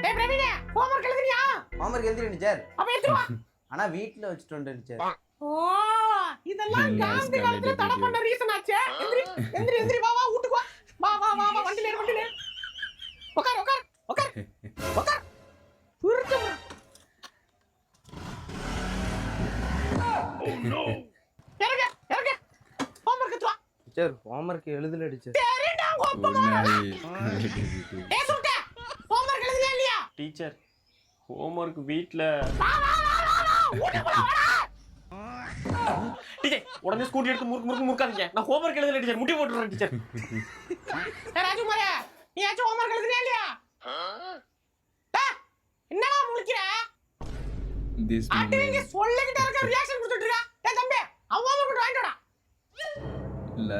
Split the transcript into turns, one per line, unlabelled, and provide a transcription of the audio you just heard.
ஏய் பிரவீனே homework எழுதுறியா?
Homework எழுதிட்டேன் teacher.
அப்ப எடுத்து வா.
ஆனா வீட்ல வச்சிட்டு வந்துட்டேன் டீச்சர்.
ஓ இதெல்லாம் காந்தி காலத்துல தடை பண்ண ரீசன் ஆச்சே. எந்திரி வா வீட்டுக்கு வா. வா வண்டில ஏறு. உட்கார். புரிஞ்சு. இறங்க. ஹோம்வொர்க் எடுத்து வா.
டீச்சர் ஹோம்வொர்க் எழுதல டீச்சர்.
சரிடா கோப்பமா. ஏய் சுட்ட. ஹோம்வொர்க் எழுதலையா இல்லையா?
டீச்சர் ஹோம்வொர்க் வீட்ல.
வா. வீட்டுக்குள்ள வாடா.
டீச்சர் உடனே ஸ்கூட்டி எடுத்து முறுக்காதீங்க. நான் ஹோம்வொர்க் எழுதல டீச்சர். முட்டி போட்டுறேன் டீச்சர்.
ஏய் ராஜுமாரே நீ ஏதாச்சும் ஹோம்வொர்க் எழுதலையா இல்லையா? என்னடா முழிக்கிற? நீங்க சொல்லிக்கிட்டே இருக்க ரியாக்ஷன் கொடுத்துட்டு இருக்க. டேய் தம்பி அவன் ஹோம்வொர்க் வாங்கிட்டு வாடா.
La